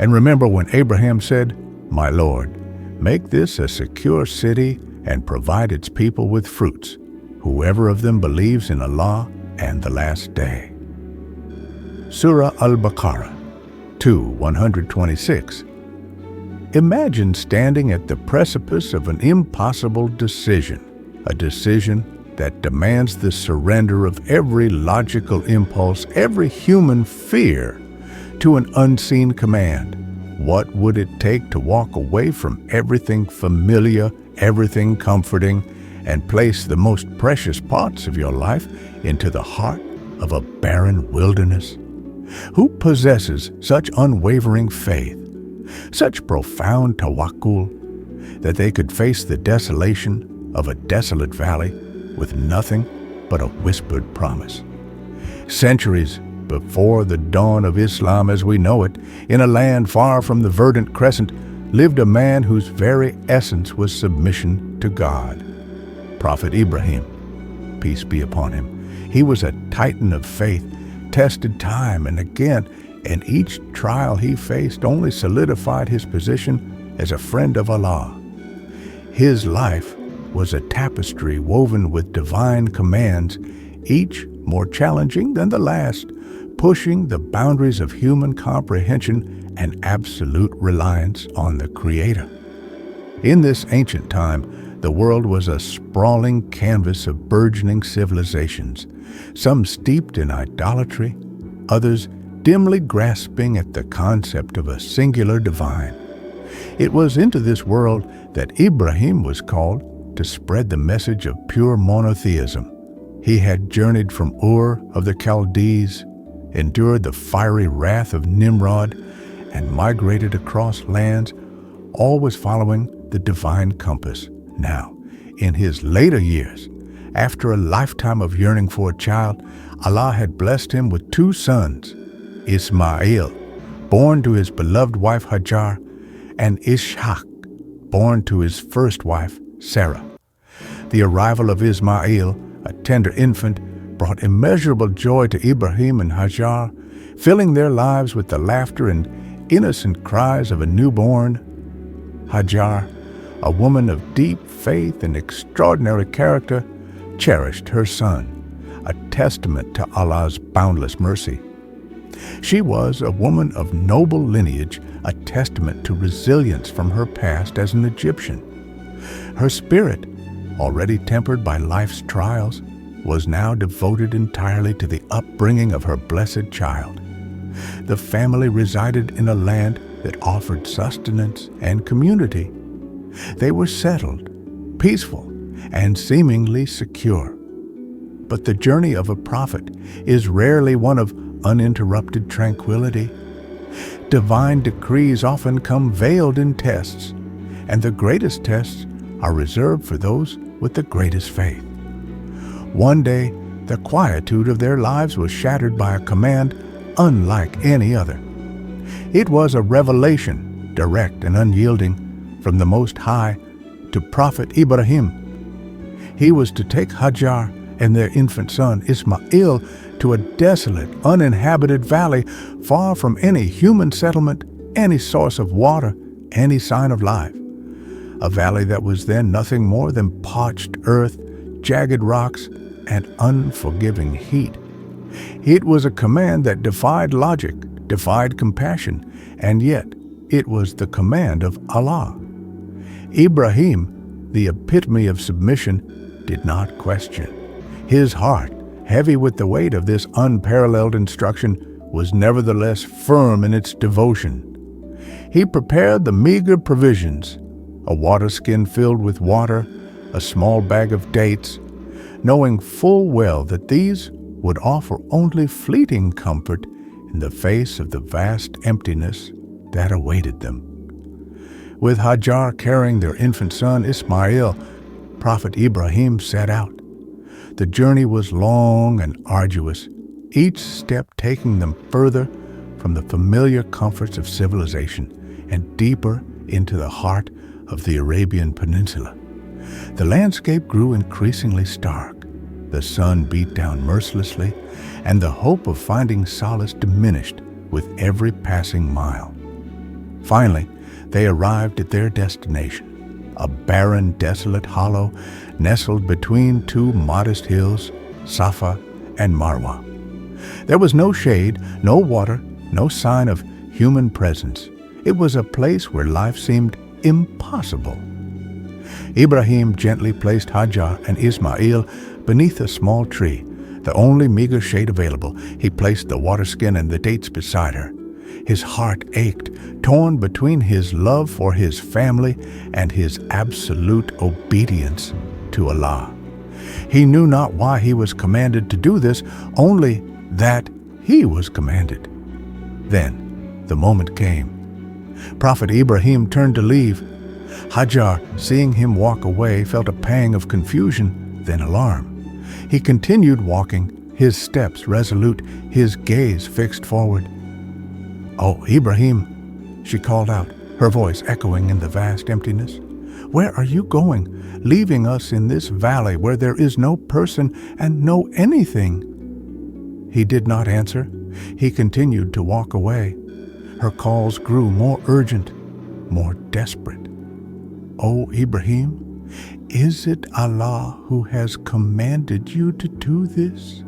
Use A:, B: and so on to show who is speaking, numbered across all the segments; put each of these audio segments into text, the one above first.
A: And remember when Abraham said, "My Lord, make this a secure city and provide its people with fruits, whoever of them believes in Allah and the last day." Surah Al-Baqarah 2:126. Imagine standing at the precipice of an impossible decision, a decision that demands the surrender of every logical impulse, every human fear, to an unseen command. What would it take to walk away from everything familiar, everything comforting, and place the most precious parts of your life into the heart of a barren wilderness? Who possesses such unwavering faith, such profound tawakkul, that they could face the desolation of a desolate valley with nothing but a whispered promise? Centuries before the dawn of Islam as we know it, in a land far from the verdant crescent, lived a man whose very essence was submission to God. Prophet Ibrahim, peace be upon him. He was a titan of faith, tested time and again, and each trial he faced only solidified his position as a friend of Allah. His life was a tapestry woven with divine commands, each more challenging than the last, pushing the boundaries of human comprehension and absolute reliance on the Creator. In this ancient time, the world was a sprawling canvas of burgeoning civilizations, some steeped in idolatry, others dimly grasping at the concept of a singular divine. It was into this world that Ibrahim was called to spread the message of pure monotheism. He had journeyed from Ur of the Chaldees, endured the fiery wrath of Nimrod, and migrated across lands, always following the divine compass. Now, in his later years, after a lifetime of yearning for a child, Allah had blessed him with 2 sons, Isma'il, born to his beloved wife Hajar, and Ishaq, born to his first wife Sarah. The arrival of Isma'il, a tender infant, brought immeasurable joy to Ibrahim and Hajar, filling their lives with the laughter and innocent cries of a newborn. Hajar, a woman of deep faith and extraordinary character, cherished her son, a testament to Allah's boundless mercy. She was a woman of noble lineage, a testament to resilience from her past as an Egyptian. Her spirit, already tempered by life's trials, was now devoted entirely to the upbringing of her blessed child. The family resided in a land that offered sustenance and community. They were settled, peaceful, and seemingly secure. But the journey of a prophet is rarely one of uninterrupted tranquility. Divine decrees often come veiled in tests, and the greatest tests are reserved for those with the greatest faith. One day, the quietude of their lives was shattered by a command unlike any other. It was a revelation, direct and unyielding, from the Most High to Prophet Ibrahim. He was to take Hajar and their infant son Isma'il to a desolate, uninhabited valley far from any human settlement, any source of water, any sign of life. A valley that was then nothing more than parched earth, jagged rocks, and unforgiving heat. It was a command that defied logic, defied compassion, and yet it was the command of Allah. Ibrahim, the epitome of submission, did not question. His heart, heavy with the weight of this unparalleled instruction, was nevertheless firm in its devotion. He prepared the meager provisions, a water skin filled with water, a small bag of dates, knowing full well that these would offer only fleeting comfort in the face of the vast emptiness that awaited them. With Hajar carrying their infant son Isma'il, Prophet Ibrahim set out. The journey was long and arduous, each step taking them further from the familiar comforts of civilization and deeper into the heart of the Arabian Peninsula. The landscape grew increasingly stark. The sun beat down mercilessly, and the hope of finding solace diminished with every passing mile. Finally, they arrived at their destination, a barren, desolate hollow nestled between two modest hills, Safa and Marwa. There was no shade, no water, no sign of human presence. It was a place where life seemed impossible. Ibrahim gently placed Hajar and Isma'il beneath a small tree, the only meager shade available. He placed the water skin and the dates beside her. His heart ached, torn between his love for his family and his absolute obedience to Allah. He knew not why he was commanded to do this, only that he was commanded. Then the moment came. Prophet Ibrahim turned to leave. Hajar, seeing him walk away, felt a pang of confusion, then alarm. He continued walking, his steps resolute, his gaze fixed forward. "Oh, Ibrahim," she called out, her voice echoing in the vast emptiness. "Where are you going, leaving us in this valley where there is no person and no anything?" He did not answer. He continued to walk away. Her calls grew more urgent, more desperate. "Oh, Ibrahim, is it Allah who has commanded you to do this?"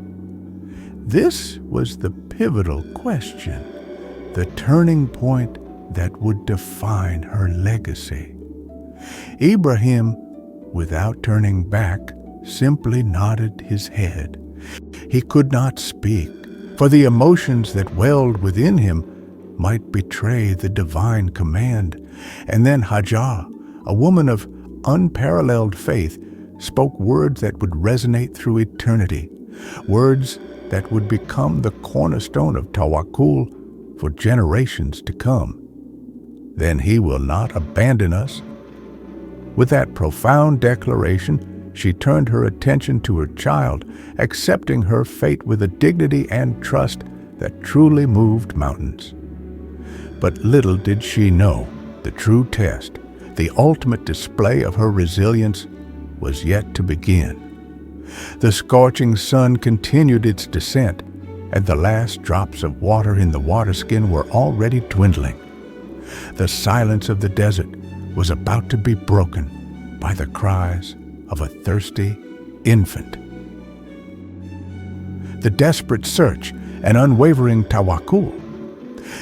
A: This was the pivotal question, the turning point that would define her legacy. Ibrahim, without turning back, simply nodded his head. He could not speak, for the emotions that welled within him might betray the divine command. And then Hajar, a woman of unparalleled faith, spoke words that would resonate through eternity, words that would become the cornerstone of Tawakkul for generations to come. "Then he will not abandon us." With that profound declaration, she turned her attention to her child, accepting her fate with a dignity and trust that truly moved mountains. But little did she know, the true test, the ultimate display of her resilience, was yet to begin. The scorching sun continued its descent, and the last drops of water in the water skin were already dwindling. The silence of the desert was about to be broken by the cries of a thirsty infant. The desperate search and unwavering tawakkul.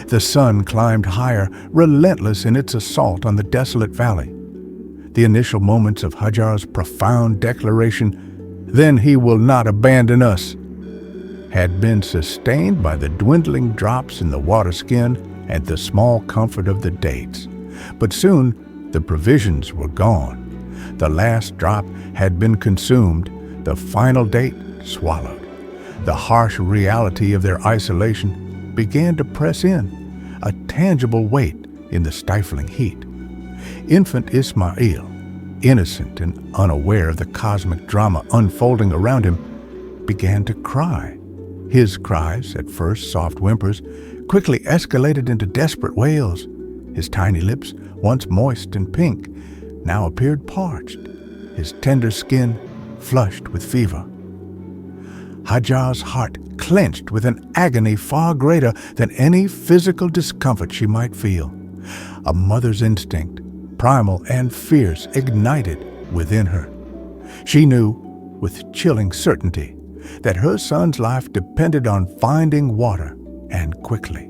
A: The sun climbed higher, relentless in its assault on the desolate valley. The initial moments of Hajar's profound declaration, "Then he will not abandon us," had been sustained by the dwindling drops in the water skin and the small comfort of the dates. But soon the provisions were gone. The last drop had been consumed, the final date swallowed. The harsh reality of their isolation began to press in, a tangible weight in the stifling heat. Infant Isma'il, innocent and unaware of the cosmic drama unfolding around him, began to cry. His cries, at first soft whimpers, quickly escalated into desperate wails. His tiny lips, once moist and pink, now appeared parched, his tender skin flushed with fever. Hajar's heart clenched with an agony far greater than any physical discomfort she might feel. A mother's instinct, primal and fierce, ignited within her. She knew, with chilling certainty, that her son's life depended on finding water, and quickly.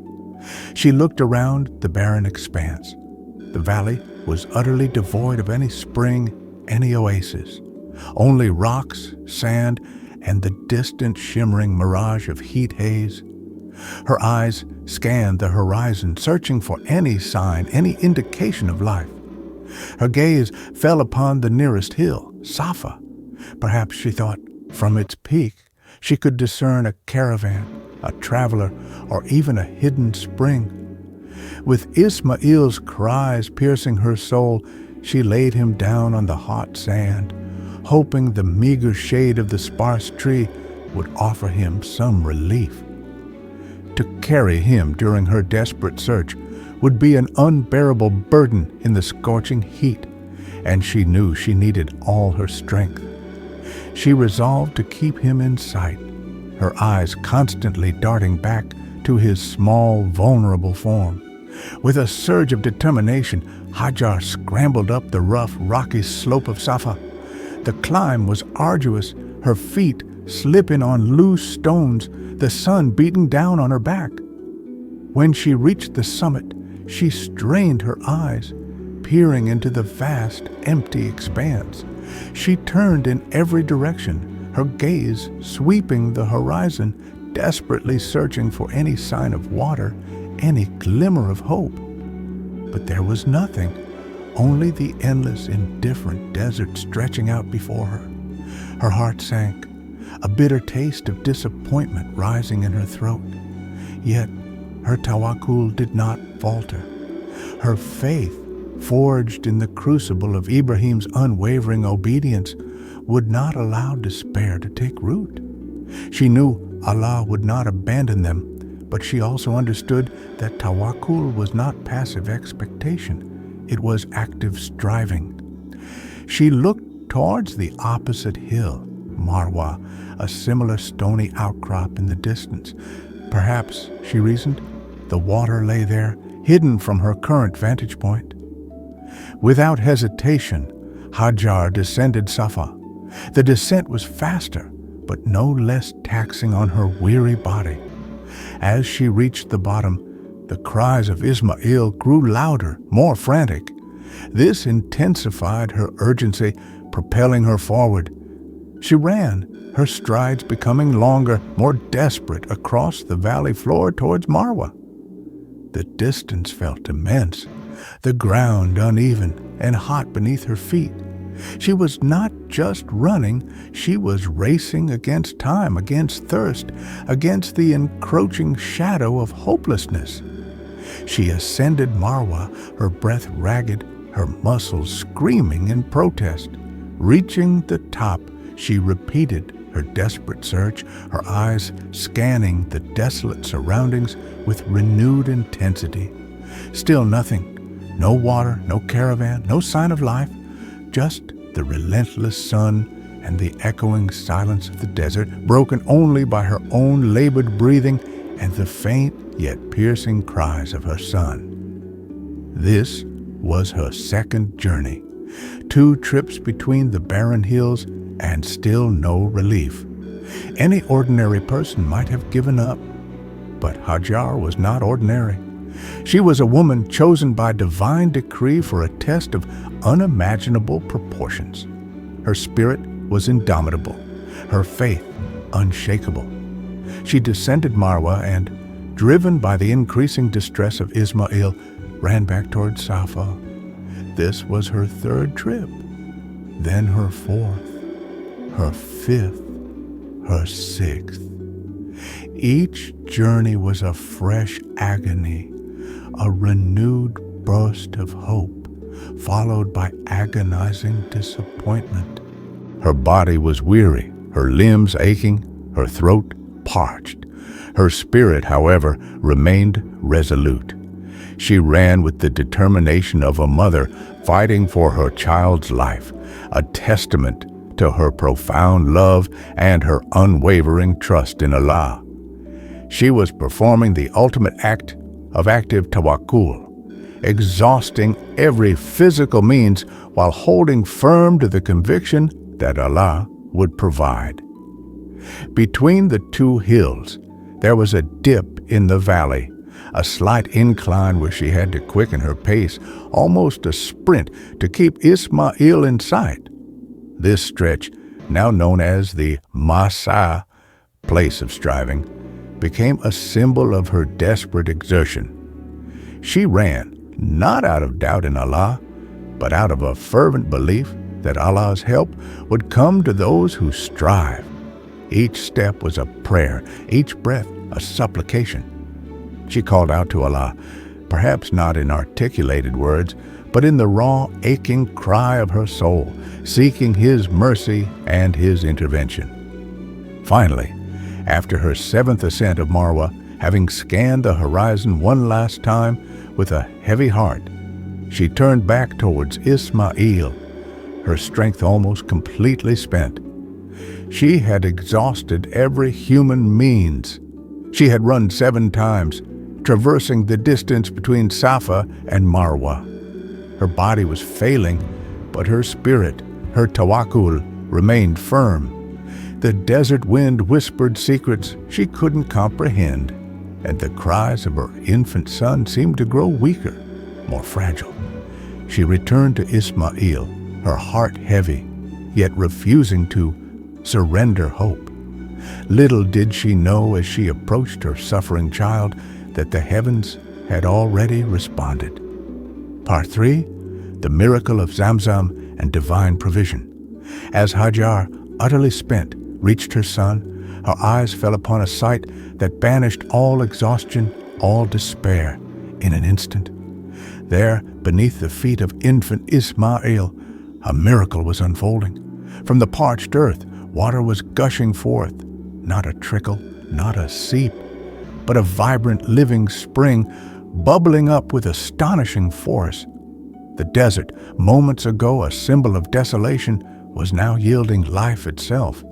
A: She looked around the barren expanse. The valley was utterly devoid of any spring, any oasis. Only rocks, sand, and the distant shimmering mirage of heat haze. Her eyes scanned the horizon, searching for any sign, any indication of life. Her gaze fell upon the nearest hill, Safa. Perhaps, she thought, from its peak, she could discern a caravan, a traveler, or even a hidden spring. With Isma'il's cries piercing her soul, she laid him down on the hot sand, hoping the meager shade of the sparse tree would offer him some relief. To carry him during her desperate search would be an unbearable burden in the scorching heat, and she knew she needed all her strength. She resolved to keep him in sight, her eyes constantly darting back to his small, vulnerable form. With a surge of determination, Hajar scrambled up the rough, rocky slope of Safa. The climb was arduous, her feet slipping on loose stones, the sun beating down on her back. When she reached the summit, she strained her eyes, peering into the vast, empty expanse. She turned in every direction, her gaze sweeping the horizon, desperately searching for any sign of water, any glimmer of hope. But there was nothing, only the endless, indifferent desert stretching out before her. Her heart sank, a bitter taste of disappointment rising in her throat. Yet her tawakkul did not falter. Her faith, forged in the crucible of Ibrahim's unwavering obedience, would not allow despair to take root. She knew Allah would not abandon them, but she also understood that tawakkul was not passive expectation. It was active striving. She looked towards the opposite hill, Marwa, a similar stony outcrop in the distance. Perhaps, she reasoned, the water lay there, hidden from her current vantage point. Without hesitation, Hajar descended Safa. The descent was faster, but no less taxing on her weary body. As she reached the bottom, the cries of Isma'il grew louder, more frantic. This intensified her urgency, propelling her forward. She ran, her strides becoming longer, more desperate, across the valley floor towards Marwa. The distance felt immense, the ground uneven and hot beneath her feet. She was not just running, she was racing against time, against thirst, against the encroaching shadow of hopelessness. She ascended Marwa, her breath ragged, her muscles screaming in protest. Reaching the top, she repeated her desperate search, her eyes scanning the desolate surroundings with renewed intensity. Still nothing. No water, no caravan, no sign of life, just the relentless sun and the echoing silence of the desert, broken only by her own labored breathing and the faint yet piercing cries of her son. This was her second journey, 2 trips between the barren hills and still no relief. Any ordinary person might have given up, but Hajar was not ordinary. She was a woman chosen by divine decree for a test of unimaginable proportions. Her spirit was indomitable, her faith unshakable. She descended Marwa and, driven by the increasing distress of Isma'il, ran back toward Safa. This was her 3rd trip, then her 4th, her 5th, her 6th. Each journey was a fresh agony, a renewed burst of hope, followed by agonizing disappointment. Her body was weary, her limbs aching, her throat parched. Her spirit, however, remained resolute. She ran with the determination of a mother fighting for her child's life, a testament to her profound love and her unwavering trust in Allah. She was performing the ultimate act of active tawakkul, exhausting every physical means while holding firm to the conviction that Allah would provide. Between the 2 hills, there was a dip in the valley, a slight incline where she had to quicken her pace, almost a sprint, to keep Isma'il in sight. This stretch, now known as the Masa, place of striving, became a symbol of her desperate exertion. She ran, not out of doubt in Allah, but out of a fervent belief that Allah's help would come to those who strive. Each step was a prayer, each breath a supplication. She called out to Allah, perhaps not in articulated words, but in the raw, aching cry of her soul, seeking His mercy and His intervention. Finally, after her 7th ascent of Marwa, having scanned the horizon one last time with a heavy heart, she turned back towards Isma'il, her strength almost completely spent. She had exhausted every human means. She had run 7 times, traversing the distance between Safa and Marwa. Her body was failing, but her spirit, her tawakkul, remained firm. The desert wind whispered secrets she couldn't comprehend, and the cries of her infant son seemed to grow weaker, more fragile. She returned to Isma'il, her heart heavy, yet refusing to surrender hope. Little did she know as she approached her suffering child that the heavens had already responded. Part 3, the miracle of Zamzam and divine provision. As Hajar, utterly spent, reached her son, her eyes fell upon a sight that banished all exhaustion, all despair, in an instant. There, beneath the feet of infant Isma'il, a miracle was unfolding. From the parched earth, water was gushing forth, not a trickle, not a seep, but a vibrant living spring bubbling up with astonishing force. The desert, moments ago a symbol of desolation, was now yielding life itself.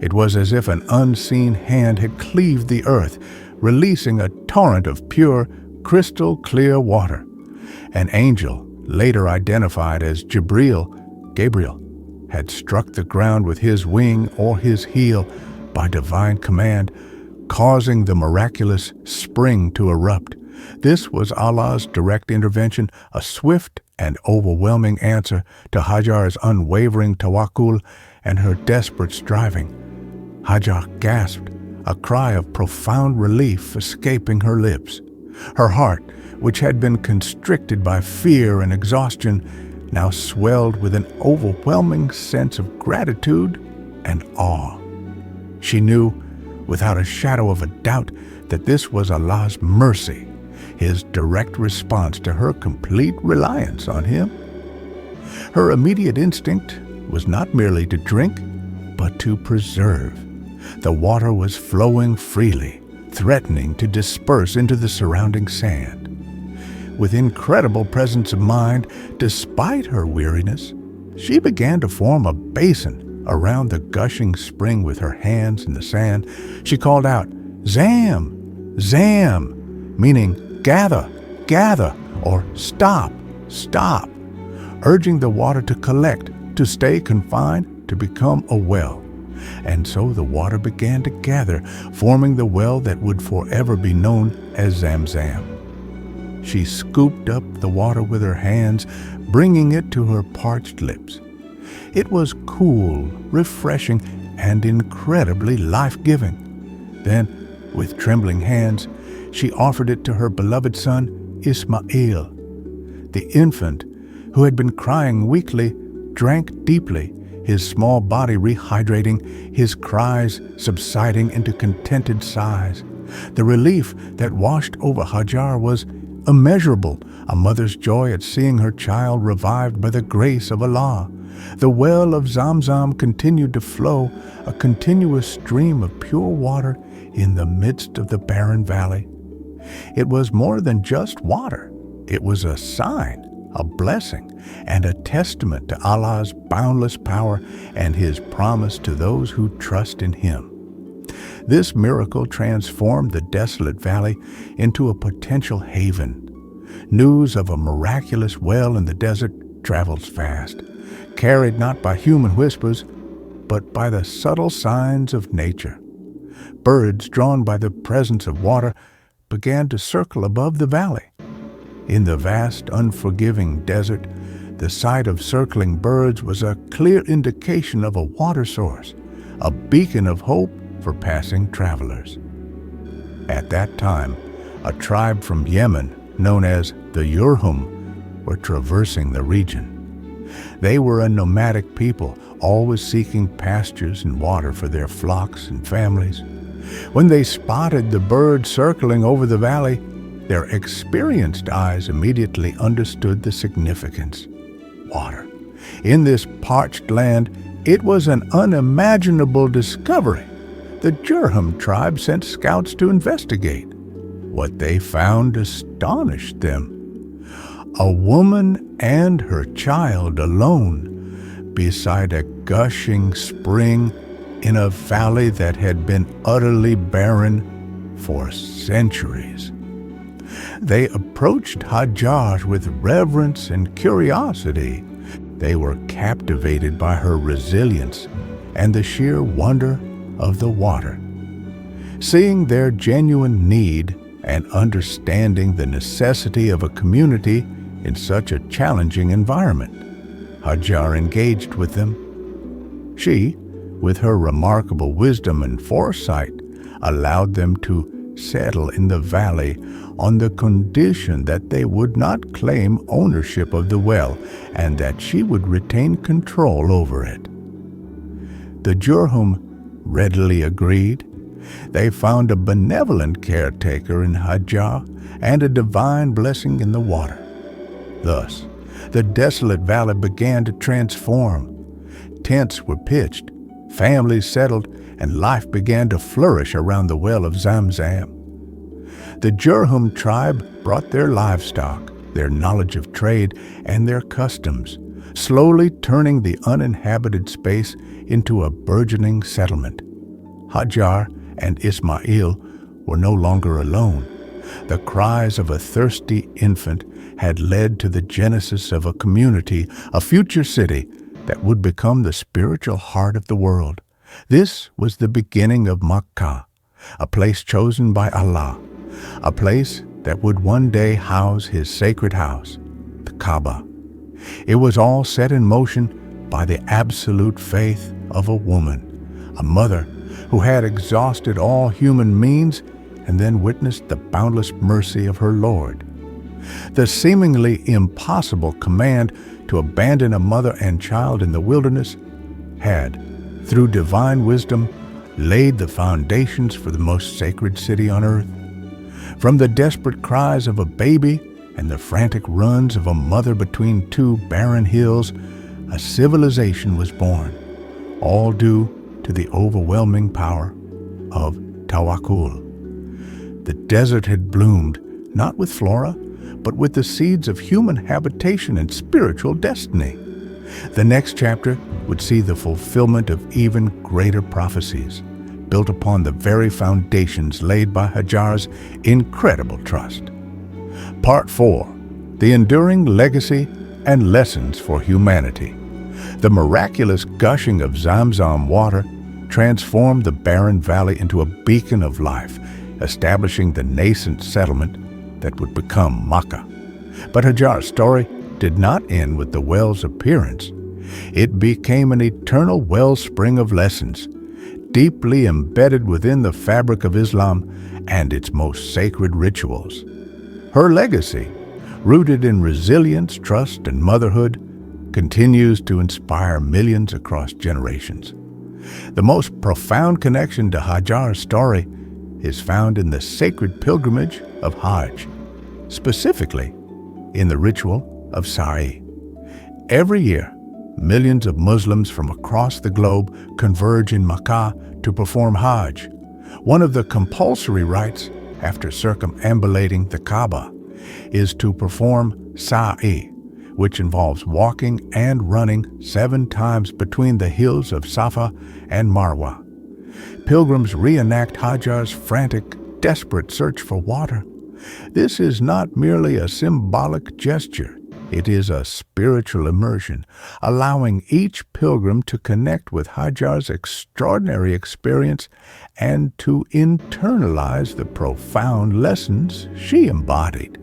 A: It was as if an unseen hand had cleaved the earth, releasing a torrent of pure, crystal-clear water. An angel, later identified as Gabriel, had struck the ground with his wing or his heel by divine command, causing the miraculous spring to erupt. This was Allah's direct intervention, a swift and overwhelming answer to Hajar's unwavering tawakkul and her desperate striving. Hajar gasped, a cry of profound relief escaping her lips. Her heart, which had been constricted by fear and exhaustion, now swelled with an overwhelming sense of gratitude and awe. She knew, without a shadow of a doubt, that this was Allah's mercy, His direct response to her complete reliance on Him. Her immediate instinct was not merely to drink, but to preserve. The water was flowing freely, threatening to disperse into the surrounding sand. With incredible presence of mind, despite her weariness, she began to form a basin around the gushing spring with her hands in the sand. She called out, "Zam, Zam," meaning gather, gather, or stop, stop, urging the water to collect, to stay confined, to become a well. And so the water began to gather, forming the well that would forever be known as Zamzam. She scooped up the water with her hands, bringing it to her parched lips. It was cool, refreshing, and incredibly life-giving. Then, with trembling hands, she offered it to her beloved son, Isma'il. The infant, who had been crying weakly, drank deeply, his small body rehydrating, his cries subsiding into contented sighs. The relief that washed over Hajar was immeasurable, a mother's joy at seeing her child revived by the grace of Allah. The well of Zamzam continued to flow, a continuous stream of pure water in the midst of the barren valley. It was more than just water. It was a sign, a blessing, and a testament to Allah's boundless power and His promise to those who trust in Him. This miracle transformed the desolate valley into a potential haven. News of a miraculous well in the desert travels fast, carried not by human whispers, but by the subtle signs of nature. Birds, drawn by the presence of water, began to circle above the valley. In the vast, unforgiving desert, the sight of circling birds was a clear indication of a water source, a beacon of hope for passing travelers. At that time, a tribe from Yemen, known as the Yurhum, were traversing the region. They were a nomadic people, always seeking pastures and water for their flocks and families. When they spotted the birds circling over the valley, their experienced eyes immediately understood the significance. Water. In this parched land, it was an unimaginable discovery. The Jurhum tribe sent scouts to investigate. What they found astonished them. A woman and her child alone beside a gushing spring in a valley that had been utterly barren for centuries. They approached Hajar with reverence and curiosity. They were captivated by her resilience and the sheer wonder of the water. Seeing their genuine need and understanding the necessity of a community in such a challenging environment, Hajar engaged with them. She, with her remarkable wisdom and foresight, allowed them to settle in the valley on the condition that they would not claim ownership of the well and that she would retain control over it. The Jurhum readily agreed. They found a benevolent caretaker in Hajar and a divine blessing in the water. Thus, the desolate valley began to transform. Tents were pitched, families settled, and life began to flourish around the well of Zamzam. The Jurhum tribe brought their livestock, their knowledge of trade, and their customs, slowly turning the uninhabited space into a burgeoning settlement. Hajar and Isma'il were no longer alone. The cries of a thirsty infant had led to the genesis of a community, a future city that would become the spiritual heart of the world. This was the beginning of Makkah, a place chosen by Allah, a place that would one day house His sacred house, the Kaaba. It was all set in motion by the absolute faith of a woman, a mother who had exhausted all human means and then witnessed the boundless mercy of her Lord. The seemingly impossible command to abandon a mother and child in the wilderness had, through divine wisdom, laid the foundations for the most sacred city on earth. From the desperate cries of a baby and the frantic runs of a mother between two barren hills, a civilization was born, all due to the overwhelming power of Tawakkul. The desert had bloomed, not with flora, but with the seeds of human habitation and spiritual destiny. The next chapter would see the fulfillment of even greater prophecies, built upon the very foundations laid by Hajar's incredible trust. Part 4. The Enduring Legacy and Lessons for Humanity. The miraculous gushing of Zamzam water transformed the barren valley into a beacon of life, establishing the nascent settlement that would become Makkah. But Hajar's story did not end with the well's appearance. It became an eternal wellspring of lessons, deeply embedded within the fabric of Islam and its most sacred rituals. Her legacy, rooted in resilience, trust, and motherhood, continues to inspire millions across generations. The most profound connection to Hajar's story is found in the sacred pilgrimage of Hajj, specifically in the ritual of Sa'i. Every year, millions of Muslims from across the globe converge in Makkah to perform Hajj, one of the compulsory rites after circumambulating the Kaaba is to perform Sa'i, which involves walking and running 7 times between the hills of Safa and Marwa. Pilgrims reenact Hajar's frantic, desperate search for water. This is not merely a symbolic gesture. It is a spiritual immersion, allowing each pilgrim to connect with Hajar's extraordinary experience and to internalize the profound lessons she embodied.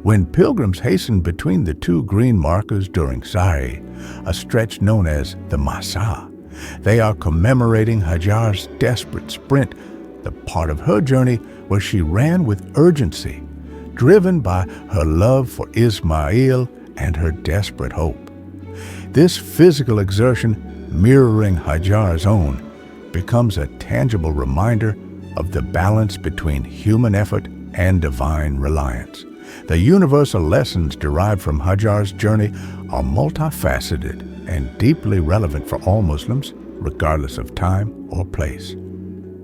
A: When pilgrims hasten between the 2 green markers during Sa'i, a stretch known as the Masa, they are commemorating Hajar's desperate sprint, the part of her journey where she ran with urgency, driven by her love for Isma'il and her desperate hope. This physical exertion, mirroring Hajar's own, becomes a tangible reminder of the balance between human effort and divine reliance. The universal lessons derived from Hajar's journey are multifaceted and deeply relevant for all Muslims, regardless of time or place.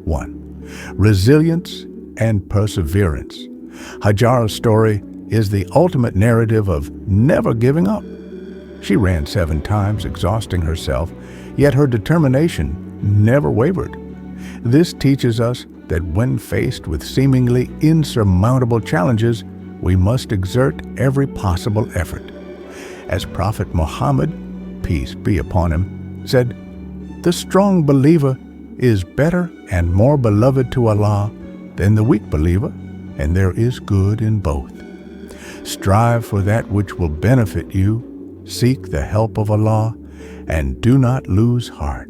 A: 1. Resilience and perseverance. Hajar's story is the ultimate narrative of never giving up. She ran 7 times, exhausting herself, yet her determination never wavered. This teaches us that when faced with seemingly insurmountable challenges, we must exert every possible effort. As Prophet Muhammad, peace be upon him, said, "The strong believer is better and more beloved to Allah than the weak believer, and there is good in both. Strive for that which will benefit you, seek the help of Allah, and do not lose heart."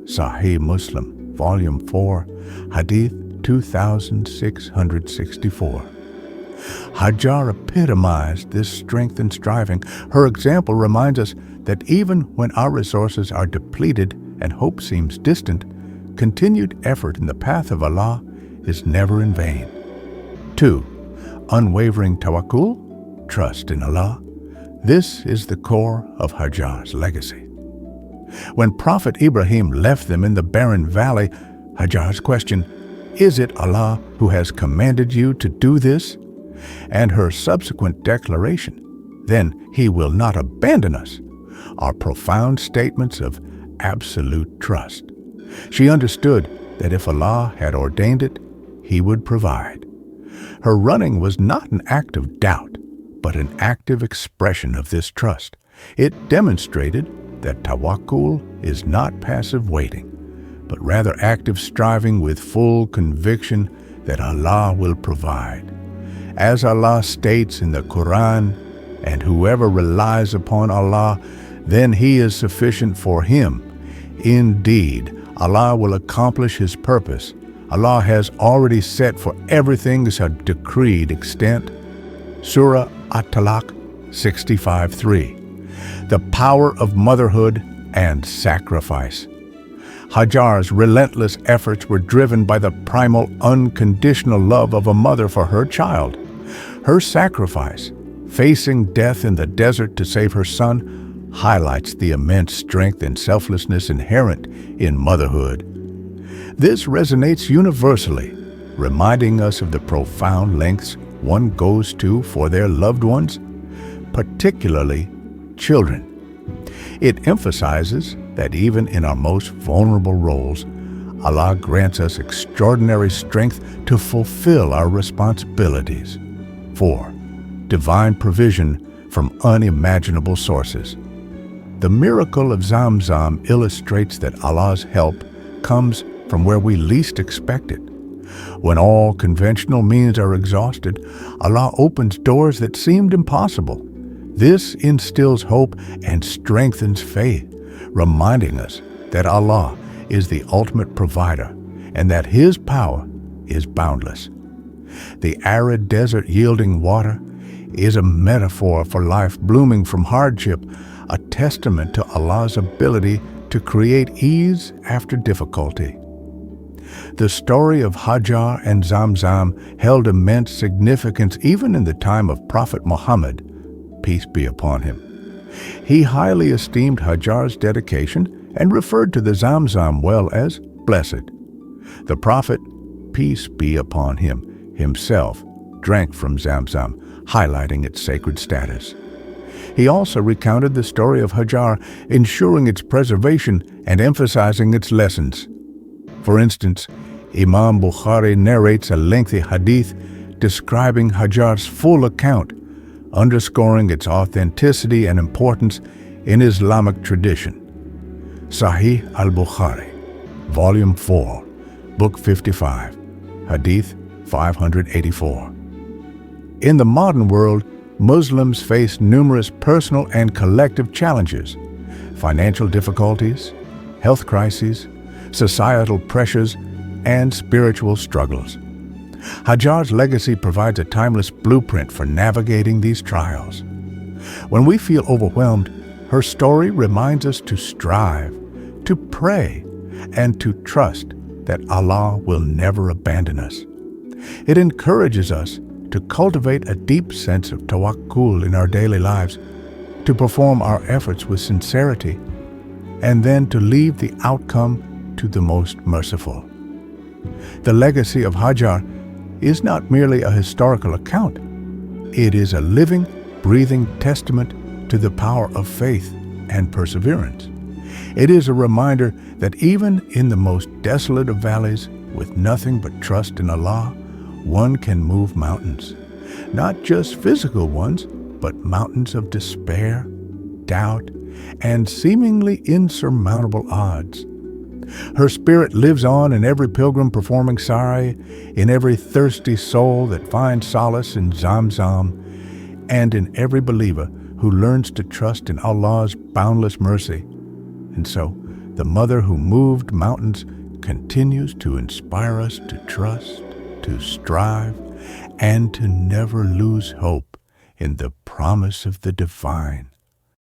A: Sahih Muslim, Volume 4, Hadith 2664. Hajar epitomized this strength and striving. Her example reminds us that even when our resources are depleted and hope seems distant, continued effort in the path of Allah is never in vain. 2. Unwavering tawakkul, trust in Allah. This is the core of Hajar's legacy. When Prophet Ibrahim left them in the barren valley, Hajar's question, "Is it Allah who has commanded you to do this?" and her subsequent declaration, "Then He will not abandon us," are profound statements of absolute trust. She understood that if Allah had ordained it, He would provide. Her running was not an act of doubt, but an active expression of this trust. It demonstrated that tawakkul is not passive waiting, but rather active striving with full conviction that Allah will provide. As Allah states in the Quran, "And whoever relies upon Allah, then He is sufficient for him. Indeed, Allah will accomplish His purpose. Allah has already set for everything a decreed extent." Surah At-Talaq 65:3. The power of motherhood and sacrifice. Hajar's relentless efforts were driven by the primal, unconditional love of a mother for her child. Her sacrifice, facing death in the desert to save her son, highlights the immense strength and selflessness inherent in motherhood. This resonates universally, reminding us of the profound lengths one goes to for their loved ones, particularly children. It emphasizes that even in our most vulnerable roles, Allah grants us extraordinary strength to fulfill our responsibilities. 4. Divine provision from unimaginable sources. The miracle of Zamzam illustrates that Allah's help comes from where we least expect it. When all conventional means are exhausted, Allah opens doors that seemed impossible. This instills hope and strengthens faith, reminding us that Allah is the ultimate provider and that His power is boundless. The arid desert yielding water is a metaphor for life blooming from hardship, a testament to Allah's ability to create ease after difficulty. The story of Hajar and Zamzam held immense significance even in the time of Prophet Muhammad, peace be upon him. He highly esteemed Hajar's dedication and referred to the Zamzam well as blessed. The Prophet, peace be upon him, himself drank from Zamzam, highlighting its sacred status. He also recounted the story of Hajar, ensuring its preservation and emphasizing its lessons. For instance, Imam Bukhari narrates a lengthy hadith describing Hajar's full account, underscoring its authenticity and importance in Islamic tradition. Sahih al-Bukhari, Volume 4, Book 55, Hadith 584. In the modern world, Muslims face numerous personal and collective challenges: financial difficulties, health crises, societal pressures, and spiritual struggles. Hajar's legacy provides a timeless blueprint for navigating these trials. When we feel overwhelmed, her story reminds us to strive, to pray, and to trust that Allah will never abandon us. It encourages us to cultivate a deep sense of tawakkul in our daily lives, to perform our efforts with sincerity, and then to leave the outcome to the most merciful. The legacy of Hajar is not merely a historical account. It is a living, breathing testament to the power of faith and perseverance. It is a reminder that even in the most desolate of valleys, with nothing but trust in Allah, one can move mountains. not just physical ones, but mountains of despair, doubt, and seemingly insurmountable odds. Her spirit lives on in every pilgrim performing Sa'i, in every thirsty soul that finds solace in Zamzam, and in every believer who learns to trust in Allah's boundless mercy. And so, the mother who moved mountains continues to inspire us to trust, to strive, and to never lose hope in the promise of the divine.